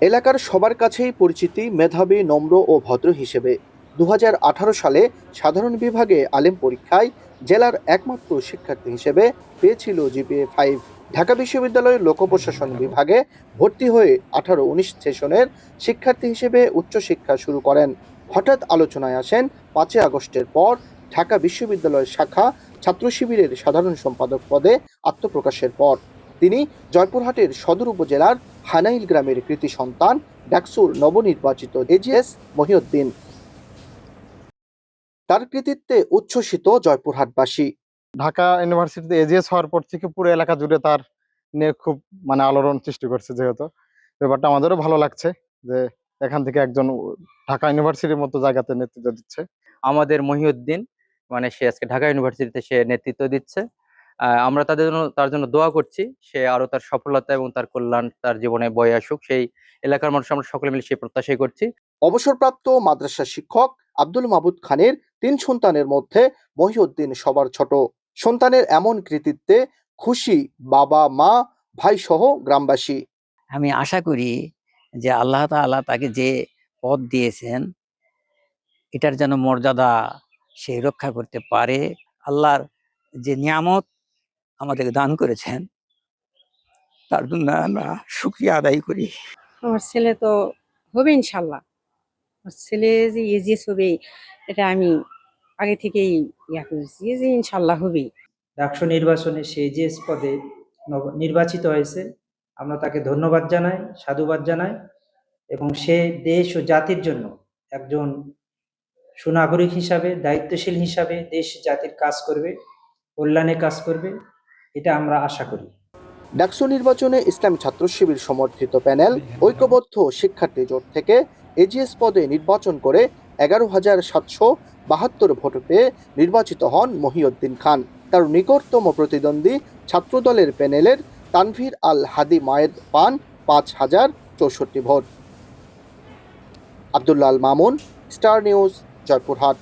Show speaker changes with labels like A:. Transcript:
A: এলাকার সবার কাছেই পরিচিতি মেধাবী, নম্র ও ভদ্র হিসেবে ২০১৮ সালে সাধারণ বিভাগে আলিম পরীক্ষায় জেলার একমাত্র শিক্ষার্থী হিসেবে পেয়েছিল জিপিএ 5। ঢাকা বিশ্ববিদ্যালয়ের লোকপ্রশাসন বিভাগে ভর্তি হয়ে ১৮-১৯ সেশনের শিক্ষার্থী হিসেবে উচ্চশিক্ষা শুরু করেন। হঠাৎ আলোচনায় আসেন ৫ই আগস্টের পর ঢাকা বিশ্ববিদ্যালয়ের শাখা ছাত্র শিবিরের সাধারণ সম্পাদক পদে আত্মপ্রকাশের পর। তিনি জয়পুরহাটের সদর উপজেলার হানাইল গ্রামের কৃতি সন্তান, ডাকসুর নবনির্বাচিত এজিএস মহিউদ্দিন। তার কৃতিত্বে উচ্ছ্বসিত জয়পুরহাটবাসী।
B: ঢাকা ইউনিভার্সিটিতে এজিএস হওয়ার পর থেকে পুরো এলাকা জুড়ে তার নিয়ে খুব আলোড়ন সৃষ্টি করছে। যেহেতু ব্যাপারটা আমাদেরও ভালো লাগছে যে এখান থেকে একজন ঢাকা ইউনিভার্সিটির মতো জায়গাতে নেতৃত্ব দিচ্ছে।
C: আমাদের মহিউদ্দিন সে আজকে ঢাকা ইউনিভার্সিটিতে সে নেতৃত্ব দিচ্ছে। আমরা তার জন্য দোয়া করছি, সে আরো তার সফলতা এবং তার কল্যাণ তার জীবনে বয়ে আসুক, সেই এলাকার মানুষ আমরা সকলে মিলে সেই প্রত্যাশাই করছি।
A: অবসরপ্রাপ্ত মাদ্রাসা শিক্ষক আব্দুল মাবুদ খানের ৩ সন্তানের মধ্যে মহিউদ্দিন সবার ছোট। সন্তানের এমন কৃতিত্বে খুশি বাবা, মা, ভাই সহ গ্রামবাসী।
D: আমি আশা করি যে আল্লাহ তাআলা তাকে যে পদ দিয়েছেন এটার যেন মর্যাদা সে রক্ষা করতে পারে। আল্লাহর যে নিয়ামত আমাদেরকে দান করেছেন তার জন্য আমরা শুকরিয়া আদায় করি।
E: আমার ছেলে তো হবে ইনশাল্লাহ। আমার ছেলে যে এজিএস হবে এটা আমি আগে থেকেই করেছি যে ইনশাল্লাহ হবেই।
F: ডাকসু নির্বাচনে সে এজিএস পদে নির্বাচিত হয়েছে। আমরা তাকে ধন্যবাদ জানাই, সাধুবাদ জানাই, এবং সে দেশ ও জাতির জন্য একজন সুনাগরিক হিসাবে, দায়িত্বশীল হিসাবে দেশ জাতির কাজ করবে, কল্যাণে কাজ করবে, এটা আমরা আশা করি।
A: ডাকসু নির্বাচনে ইসলামী ছাত্র শিবির সমর্থিত প্যানেল ঐক্যবদ্ধ শিক্ষার্থী জোট থেকে এজিএস পদে নির্বাচন করে ১১,৭৭২ ভোট পেয়ে নির্বাচিত হন মহিউদ্দিন খান। তার নিকটতম প্রতিদ্বন্দ্বী ছাত্রদলের প্যানেলের তানভীর আল হাদি মায়েদ পান ৫,০৬৪ vote. Abdullah Al Mamun, star news, Joypurhat.